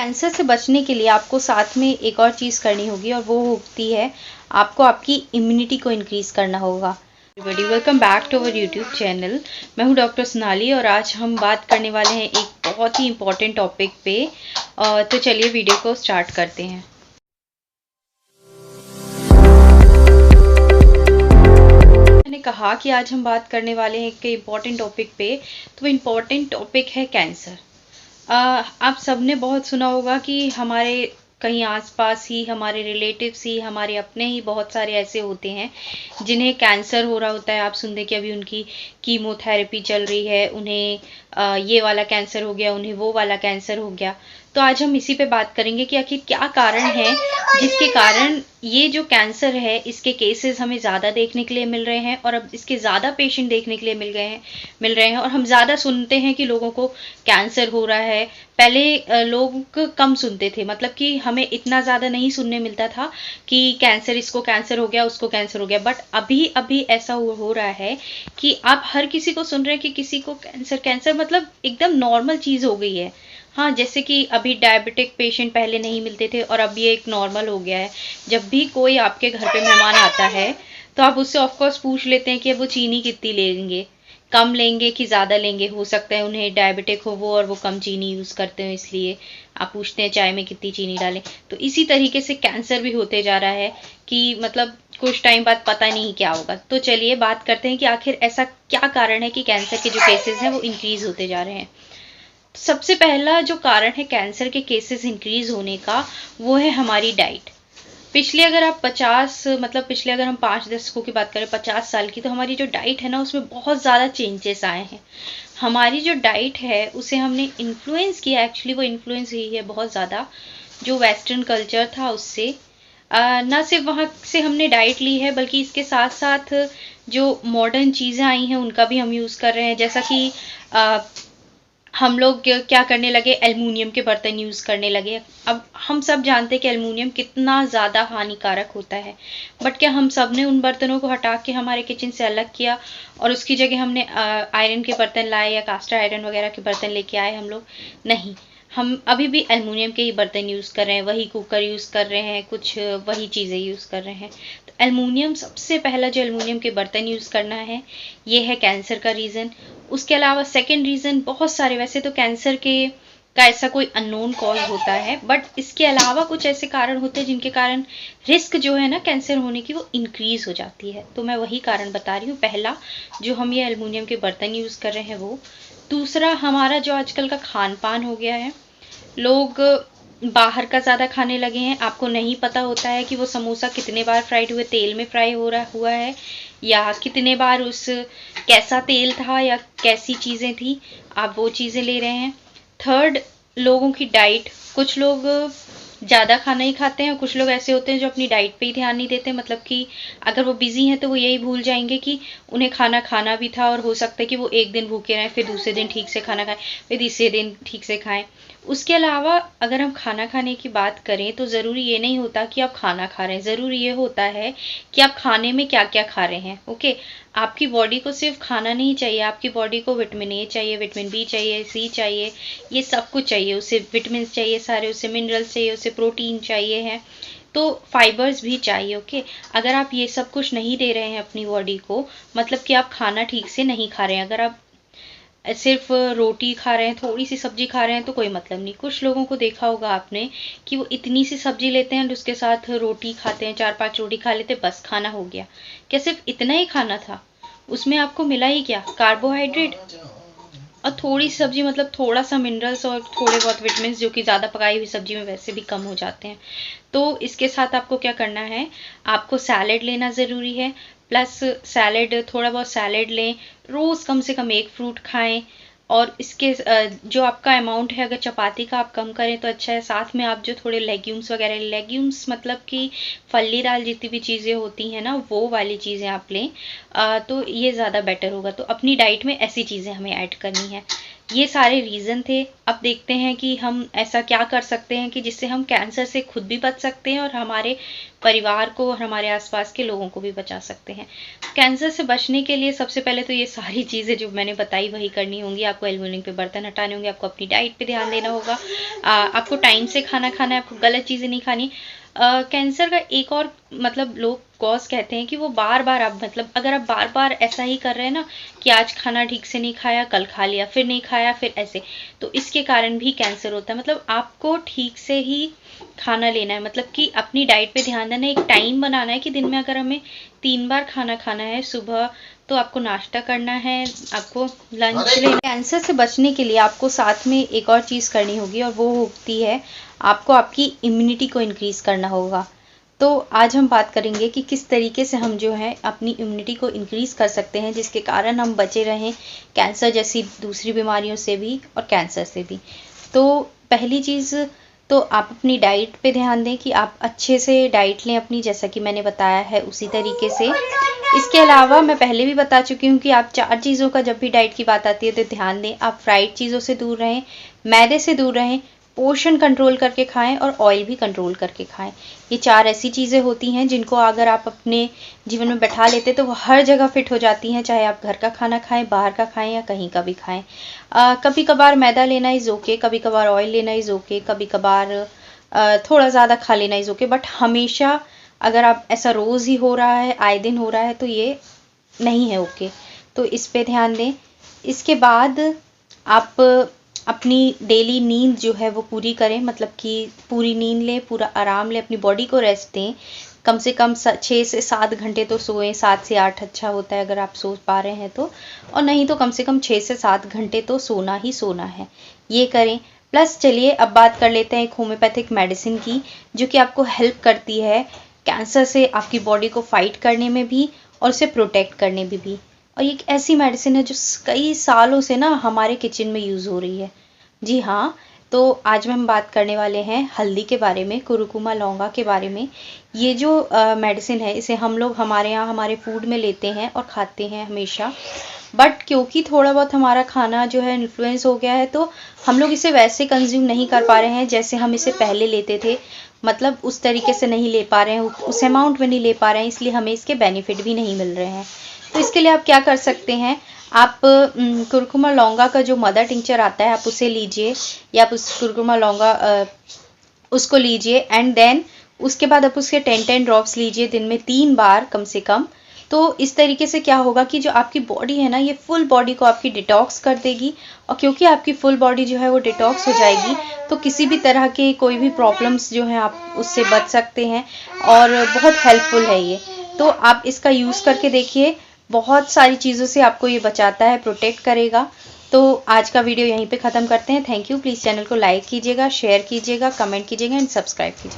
Cancer से बचने के लिए आपको साथ में एक और चीज़ करनी होगी और वो होती है आपको आपकी इम्यूनिटी को इंक्रीज़ करना होगा। Everybody welcome back to our YouTube channel. मैं हूँ डॉक्टर सोनाली और आज हम बात करने वाले हैं एक बहुत ही इम्पॉर्टेंट टॉपिक पे। तो चलिए वीडियो को स्टार्ट करते हैं। मैंने कहा कि आज हम बात करने वाले हैं एक इम्पॉर्टेंट टॉपिक पे, तो इम्पॉर्टेंट टॉपिक है कैंसर। आप सबने बहुत सुना होगा कि हमारे कहीं आसपास ही हमारे रिलेटिव्स ही हमारे अपने ही बहुत सारे ऐसे होते हैं जिन्हें कैंसर हो रहा होता है। आप सुनते कि अभी उनकी कीमोथेरेपी चल रही है, उन्हें ये वाला कैंसर हो गया, उन्हें वो वाला कैंसर हो गया। तो आज हम इसी पे बात करेंगे कि आखिर क्या कारण है जिसके कारण ये जो कैंसर है इसके केसेस हमें ज़्यादा देखने के लिए मिल रहे हैं और अब इसके ज़्यादा पेशेंट देखने के लिए मिल रहे हैं और हम ज़्यादा सुनते हैं कि लोगों को कैंसर हो रहा है। पहले लोग कम सुनते थे, मतलब कि हमें इतना ज़्यादा नहीं सुनने मिलता था कि कैंसर, इसको कैंसर हो गया, उसको कैंसर हो गया। बट अभी अभी ऐसा हो रहा है कि आप हर किसी को सुन रहे हैं कि किसी को कैंसर मतलब एकदम नॉर्मल चीज़ हो गई है। हाँ, जैसे कि अभी डायबिटिक पेशेंट पहले नहीं मिलते थे और अब ये एक नॉर्मल हो गया है। जब भी कोई आपके घर पे मेहमान आता है तो आप उससे ऑफकोर्स पूछ लेते हैं कि वो चीनी कितनी लेंगे, कम लेंगे कि ज़्यादा लेंगे। हो सकता है उन्हें डायबिटिक हो वो और वो कम चीनी यूज़ करते हो, इसलिए आप पूछते हैं चाय में कितनी चीनी डालें। तो इसी तरीके से कैंसर भी होते जा रहा है कि मतलब कुछ टाइम बाद पता नहीं क्या होगा। तो चलिए बात करते हैं कि आखिर ऐसा क्या कारण है कि कैंसर के जो केसेस हैं वो इंक्रीज़ होते जा रहे हैं। सबसे पहला जो कारण है कैंसर के केसेस इंक्रीज होने का, वो है हमारी डाइट। पिछले अगर आप 50 मतलब पिछले अगर हम 5 दशकों की बात करें, 50 साल की, तो हमारी जो डाइट है ना उसमें बहुत ज़्यादा चेंजेस आए हैं। हमारी जो डाइट है उसे हमने इन्फ्लुएंस किया, एक्चुअली वो इन्फ्लुएंस हुई है बहुत ज़्यादा जो वेस्टर्न कल्चर था उससे। ना सिर्फ वहाँ से हमने डाइट ली है बल्कि इसके साथ साथ जो मॉडर्न चीज़ें आई हैं उनका भी हम यूज़ कर रहे हैं। जैसा कि हम लोग क्या करने लगे, एल्युमिनियम के बर्तन यूज़ करने लगे। अब हम सब जानते हैं कि एल्युमिनियम कितना ज़्यादा हानिकारक होता है, बट क्या हम सब ने उन बर्तनों को हटा के हमारे किचन से अलग किया और उसकी जगह हमने आयरन के बर्तन लाए या कास्ट आयरन वगैरह के बर्तन लेके आए हम लोग? नहीं, हम अभी भी एल्युमिनियम के ही बर्तन यूज़ कर रहे हैं, वही कुकर यूज़ कर रहे हैं, कुछ वही चीज़ें यूज़ कर रहे हैं। तो एल्युमिनियम, सबसे पहला जो एल्युमिनियम के बर्तन यूज़ करना है ये है कैंसर का रीज़न। उसके अलावा सेकंड रीज़न बहुत सारे, वैसे तो कैंसर के का ऐसा कोई अननोन कॉज होता है, बट इसके अलावा कुछ ऐसे कारण होते हैं जिनके कारण रिस्क जो है ना कैंसर होने की वो इंक्रीज हो जाती है। तो मैं वही कारण बता रही हूँ। पहला जो हम ये एल्युमिनियम के बर्तन यूज़ कर रहे हैं वो। दूसरा, हमारा जो आजकल का खान पान हो गया है, लोग बाहर का ज़्यादा खाने लगे हैं। आपको नहीं पता होता है कि वो समोसा कितने बार फ्राइड हुए तेल में फ्राई हुआ है, या कितने बार उस कैसा तेल था या कैसी चीज़ें थी, आप वो चीज़ें ले रहे हैं। थर्ड, लोगों की डाइट। कुछ लोग ज़्यादा खाना ही खाते हैं और कुछ लोग ऐसे होते हैं जो अपनी डाइट पे ही ध्यान नहीं देते। मतलब कि अगर वो बिजी हैं तो वो यही भूल जाएंगे कि उन्हें खाना खाना भी था और हो सकता है कि वो एक दिन भूखे रहें, फिर दूसरे दिन ठीक से खाना खाएं, फिर तीसरे दिन ठीक से खाएं। उसके अलावा अगर हम खाना खाने की बात करें तो ज़रूरी ये नहीं होता कि आप खाना खा रहे हैं, ज़रूरी ये होता है कि आप खाने में क्या क्या खा रहे हैं। ओके, आपकी बॉडी को सिर्फ खाना नहीं चाहिए, आपकी बॉडी को विटामिन ए चाहिए, विटामिन बी चाहिए, सी चाहिए, ये सब कुछ चाहिए। उसे विटामिन चाहिए सारे, उसे मिनरल्स चाहिए, उसे प्रोटीन चाहिए है, तो फाइबर्स भी चाहिए। ओके, अगर आप ये सब कुछ नहीं दे रहे हैं अपनी बॉडी को, मतलब कि आप खाना ठीक से नहीं खा रहे हैं। अगर आप सिर्फ रोटी खा रहे हैं, थोड़ी सी सब्जी खा रहे हैं तो कोई मतलब नहीं। कुछ लोगों को देखा होगा आपने कि वो इतनी सी सब्जी लेते हैं और उसके साथ रोटी खाते हैं, 4-5 रोटी खा लेते, बस खाना हो गया। क्या सिर्फ इतना ही खाना था? उसमें आपको मिला ही क्या? कार्बोहाइड्रेट और थोड़ी सी सब्जी, मतलब थोड़ा सा मिनरल्स और थोड़े बहुत विटामिन जो कि ज़्यादा पकाई हुई सब्जी में वैसे भी कम हो जाते हैं। तो इसके साथ आपको क्या करना है, आपको सैलेड लेना ज़रूरी है। प्लस सैलेड, थोड़ा बहुत सैलेड लें, रोज़ कम से कम एक फ्रूट खाएं। और इसके जो आपका अमाउंट है, अगर चपाती का आप कम करें तो अच्छा है। साथ में आप जो थोड़े लेग्यूम्स वगैरह, लेग्यूम्स मतलब कि फली दाल जितनी भी चीज़ें होती हैं ना, वो वाली चीज़ें आप लें, तो ये ज़्यादा बेटर होगा। तो अपनी डाइट में ऐसी चीज़ें हमें ऐड करनी है। ये सारे रीज़न थे। अब देखते हैं कि हम ऐसा क्या कर सकते हैं कि जिससे हम कैंसर से खुद भी बच सकते हैं और हमारे परिवार को और हमारे आसपास के लोगों को भी बचा सकते हैं। कैंसर से बचने के लिए सबसे पहले तो ये सारी चीज़ें जो मैंने बताई वही करनी होंगी। आपको एल्युमिनियम पे बर्तन हटाने होंगे, आपको अपनी डाइट पे ध्यान देना होगा, आपको टाइम से खाना खाना है, आपको गलत चीज़ें नहीं खानी। कैंसर का एक और मतलब लोग कॉज कहते हैं कि वो बार बार आप मतलब अगर आप बार बार ऐसा ही कर रहे हैं ना कि आज खाना ठीक से नहीं खाया, कल खा लिया, फिर नहीं खाया, फिर ऐसे, तो इसके कारण भी कैंसर होता है। मतलब आपको ठीक से ही खाना लेना है, मतलब कि अपनी डाइट पे ध्यान देना है, एक टाइम बनाना है कि दिन में अगर हमें 3 बार खाना खाना है, सुबह तो आपको नाश्ता करना है, आपको लंच लेना। कैंसर से बचने के लिए आपको साथ में एक और चीज़ करनी होगी और वो होती है आपको आपकी इम्यूनिटी को इंक्रीज़ करना होगा। तो आज हम बात करेंगे कि किस तरीके से हम जो है अपनी इम्यूनिटी को इंक्रीज़ कर सकते हैं जिसके कारण हम बचे रहें कैंसर जैसी दूसरी बीमारियों से भी और कैंसर से भी। तो पहली चीज़ तो आप अपनी डाइट पे ध्यान दें कि आप अच्छे से डाइट लें अपनी, जैसा कि मैंने बताया है उसी तरीके से। इसके अलावा मैं पहले भी बता चुकी हूँ कि आप 4 चीज़ों का जब भी डाइट की बात आती है तो ध्यान दें। आप फ्राइड चीज़ों से दूर रहें, मैदे से दूर रहें, पोर्शन कंट्रोल करके खाएं और ऑयल भी कंट्रोल करके खाएं। ये 4 ऐसी चीज़ें होती हैं जिनको अगर आप अपने जीवन में बैठा लेते तो वो हर जगह फिट हो जाती हैं, चाहे आप घर का खाना खाएं, बाहर का खाएं या कहीं का भी खाएं। कभी कभार मैदा लेना इज़ ओके, कभी कभार ऑयल लेना इज़ ओके, कभी कभार थोड़ा ज़्यादा खा लेना इज़ ओके, बट हमेशा अगर आप ऐसा रोज़ ही हो रहा है, आए दिन हो रहा है, तो ये नहीं है ओके। तो इस पे ध्यान दें। इसके बाद आप अपनी डेली नींद जो है वो पूरी करें, मतलब कि पूरी नींद लें, पूरा आराम लें, अपनी बॉडी को रेस्ट दें। कम से कम 6 से 7 घंटे तो सोएं, 7 से 8 अच्छा होता है अगर आप सो पा रहे हैं तो, और नहीं तो कम से कम 6 से 7 घंटे तो सोना ही सोना है, ये करें। प्लस चलिए अब बात कर लेते हैं एक होम्योपैथिक मेडिसिन की जो कि आपको हेल्प करती है कैंसर से आपकी बॉडी को फाइट करने में भी और उसे प्रोटेक्ट करने में भी। और ये एक ऐसी मेडिसिन है जो कई सालों से ना हमारे किचन में यूज़ हो रही है। जी हाँ, तो आज में हम बात करने वाले हैं हल्दी के बारे में, कुरुकुमा लौंगा के बारे में। ये जो मेडिसिन है इसे हम लोग हमारे यहाँ हमारे फूड में लेते हैं और खाते हैं हमेशा, बट क्योंकि थोड़ा बहुत हमारा खाना जो है इन्फ्लुएंस हो गया है तो हम लोग इसे वैसे कंज्यूम नहीं कर पा रहे हैं जैसे हम इसे पहले लेते थे। मतलब उस तरीके से नहीं ले पा रहे हैं, उस अमाउंट में नहीं ले पा रहे हैं, इसलिए हमें इसके बेनिफिट भी नहीं मिल रहे हैं। तो इसके लिए आप क्या कर सकते हैं, आप कुरकुमा लौंगा का जो मदर टिंचर आता है आप उसे लीजिए, या आप उस कुरकुमा लौंगा उसको लीजिए एंड देन उसके बाद आप उसके 10 ड्रॉप्स लीजिए दिन में 3 बार कम से कम। तो इस तरीके से क्या होगा कि जो आपकी बॉडी है ना, ये फुल बॉडी को आपकी डिटॉक्स कर देगी, और क्योंकि आपकी फुल बॉडी जो है वो डिटॉक्स हो जाएगी तो किसी भी तरह के कोई भी प्रॉब्लम्स जो हैं आप उससे बच सकते हैं, और बहुत हेल्पफुल है ये। तो आप इसका यूज़ करके देखिए, बहुत सारी चीज़ों से आपको ये बचाता है, प्रोटेक्ट करेगा। तो आज का वीडियो यहीं पे ख़त्म करते हैं। Thank you. प्लीज़ चैनल को लाइक कीजिएगा, शेयर कीजिएगा, कमेंट कीजिएगा एंड सब्सक्राइब कीजिएगा।